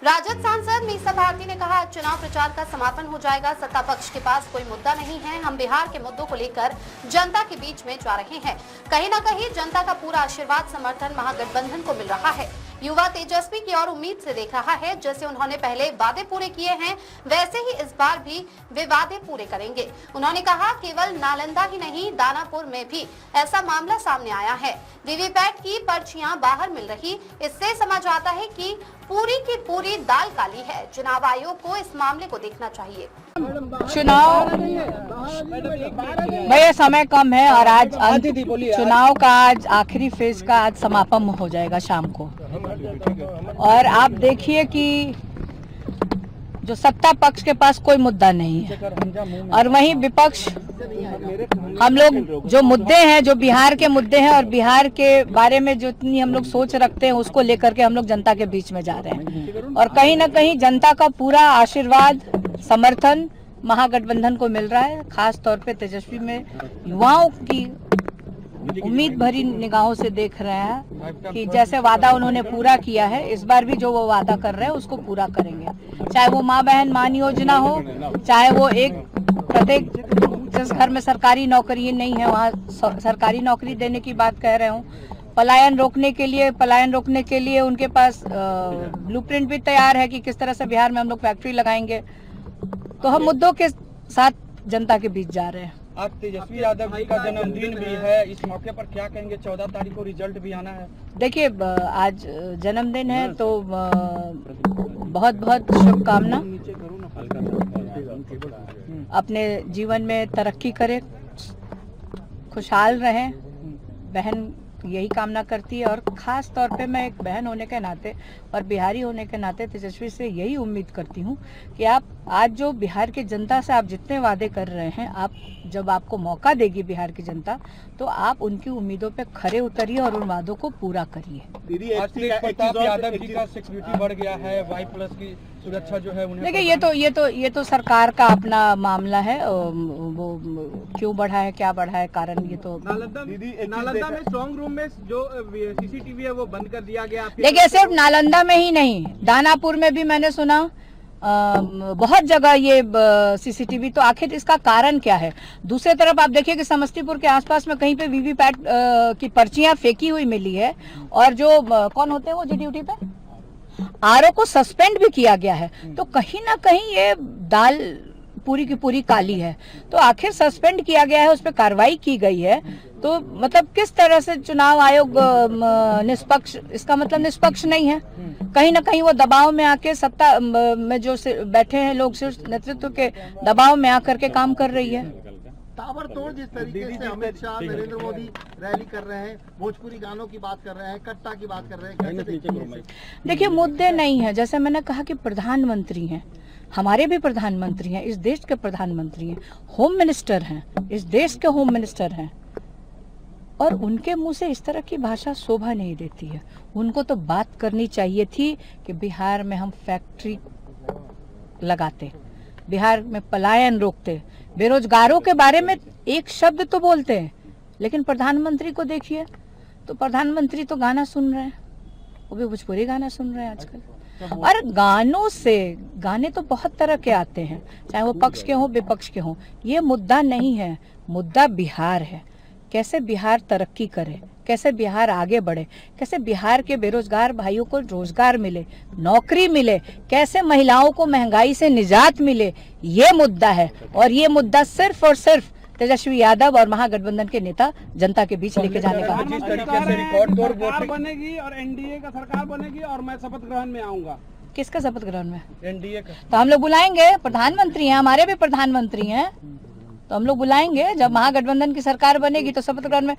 राजद सांसद मीसा भारती ने कहा, चुनाव प्रचार का समापन हो जाएगा। सत्ता पक्ष के पास कोई मुद्दा नहीं है। हम बिहार के मुद्दों को लेकर जनता के बीच में जा रहे हैं। कहीं न कहीं जनता का पूरा आशीर्वाद समर्थन महागठबंधन को मिल रहा है। युवा तेजस्वी की ओर उम्मीद से देख रहा है। जैसे उन्होंने पहले वादे पूरे किए हैं, वैसे ही इस बार भी वे वादे पूरे करेंगे। उन्होंने कहा, केवल नालंदा ही नहीं, दानापुर में भी ऐसा मामला सामने आया है। वीवीपैट की पर्चियां बाहर मिल रही, इससे समझ आता है कि पूरी की पूरी दाल काली है। चुनाव आयोग को इस मामले को देखना चाहिए। चुनाव भैया समय कम है और आज चुनाव का आज आखिरी फेज का आज समापन हो जाएगा शाम को। और आप देखिए कि जो सत्ता पक्ष के पास कोई मुद्दा नहीं है और वहीं विपक्ष, हम लोग जो मुद्दे हैं, जो बिहार के मुद्दे हैं और बिहार के बारे में जो इतनी हम लोग सोच रखते हैं, उसको लेकर के हम लोग जनता के बीच में जा रहे हैं। और कहीं ना कहीं जनता का पूरा आशीर्वाद समर्थन महागठबंधन को मिल रहा है। खास तौर पे तेजस्वी में युवाओं की उम्मीद भरी निगाहों से देख रहे हैं कि जैसे वादा उन्होंने पूरा किया है, इस बार भी जो वो वादा कर रहे हैं उसको पूरा करेंगे। चाहे वो माँ बहन मान योजना हो, चाहे वो एक प्रत्येक जिस घर में सरकारी नौकरी नहीं है वहाँ सरकारी नौकरी देने की बात कह रहे हूँ। पलायन रोकने के लिए उनके पास ब्लूप्रिंट भी तैयार है कि किस तरह से बिहार में हम लोग फैक्ट्री लगाएंगे। तो हम मुद्दों के साथ जनता के बीच जा रहे हैं। आज तेजस्वी यादव जी का जन्मदिन भी है, इस मौके पर क्या कहेंगे? 14 तारीख को रिजल्ट भी आना है। देखिए, आज जन्मदिन है तो बहुत बहुत शुभकामना। अपने जीवन में तरक्की करें, खुशहाल रहें, बहन यही कामना करती है। और खास तौर पे मैं एक बहन होने के नाते और बिहारी होने के नाते तेजस्वी से यही उम्मीद करती हूँ कि आप आज जो बिहार की जनता से आप जितने वादे कर रहे हैं, आप जब आपको मौका देगी बिहार की जनता, तो आप उनकी उम्मीदों पे खरे उतरिए और उन वादों को पूरा करिए। आज तेज प्रताप यादव जी का सिक्योरिटी बढ़ गया है, Y+ की सुरक्षा जो है उन्हें। देखिए, ये तो सरकार का अपना मामला है। वो क्यों बढ़ा है, क्या बढ़ा है, कारण ये तो नालंदा में स्ट्रॉन्ग रूम में जो CCTV है वो बंद कर दिया गया। देखिए, सिर्फ नालंदा में ही नहीं, दानापुर में भी मैंने सुना बहुत जगह ये CCTV। तो आखिर इसका कारण क्या है? दूसरी तरफ आप देखिए कि समस्तीपुर के आसपास में कहीं पे वीवीपैट की पर्चियां फेंकी हुई मिली है और जो कौन होते हैं वो जो ड्यूटी पे RO को सस्पेंड भी किया गया है। तो कहीं ना कहीं ये दाल पूरी की पूरी काली है। तो आखिर सस्पेंड किया गया है, उस पर कार्रवाई की गई है, तो मतलब किस तरह से चुनाव आयोग निष्पक्ष? इसका मतलब निष्पक्ष नहीं है। कहीं ना कहीं वो दबाव में आके सत्ता में जो बैठे हैं लोग, सिर्फ नेतृत्व के दबाव में आकर के काम कर रही है। ताबड़तोड़ जिस तरीके से अमित शाह, नरेंद्र मोदी रैली कर रहे हैं, भोजपुरी गानों की बात कर रहे हैं, कट्टा की बात कर रहे हैं, देखिए मुद्दे नहीं है। जैसे मैंने कहा कि प्रधानमंत्री हैं, हमारे भी प्रधानमंत्री हैं, इस देश के प्रधानमंत्री हैं, होम मिनिस्टर हैं, इस देश के होम मिनिस्टर हैं, और उनके मुंह से इस तरह की भाषा शोभा नहीं देती है। उनको तो बात करनी चाहिए थी कि बिहार में हम फैक्ट्री लगाते, बिहार में पलायन रोकते, बेरोजगारों के बारे में एक शब्द तो बोलते हैं। लेकिन प्रधानमंत्री को देखिए, तो प्रधानमंत्री तो गाना सुन रहे हैं, वो भी भोजपुरी गाना सुन रहे हैं आजकल। और गाने तो बहुत तरह के आते हैं, चाहे वो पक्ष के हों विपक्ष के हों। ये मुद्दा नहीं है, मुद्दा बिहार है। कैसे बिहार तरक्की करे, कैसे बिहार आगे बढ़े, कैसे बिहार के बेरोजगार भाइयों को रोजगार मिले, नौकरी मिले, कैसे महिलाओं को महंगाई से निजात मिले, ये मुद्दा है। और ये मुद्दा सिर्फ और सिर्फ तेजस्वी यादव और महागठबंधन के नेता जनता के बीच लेके जाने का। जिस तरीके से रिकॉर्ड तोड़ वोटिंग बनेगी और NDA का सरकार बनेगी और मैं शपथ ग्रहण में आऊंगा। किसका शपथ ग्रहण में? NDA का। तो हम लोग बुलाएंगे, प्रधानमंत्री हैं, हमारे भी प्रधानमंत्री हैं, तो हम लोग बुलाएंगे। जब महागठबंधन की सरकार बनेगी तो शपथ ग्रहण में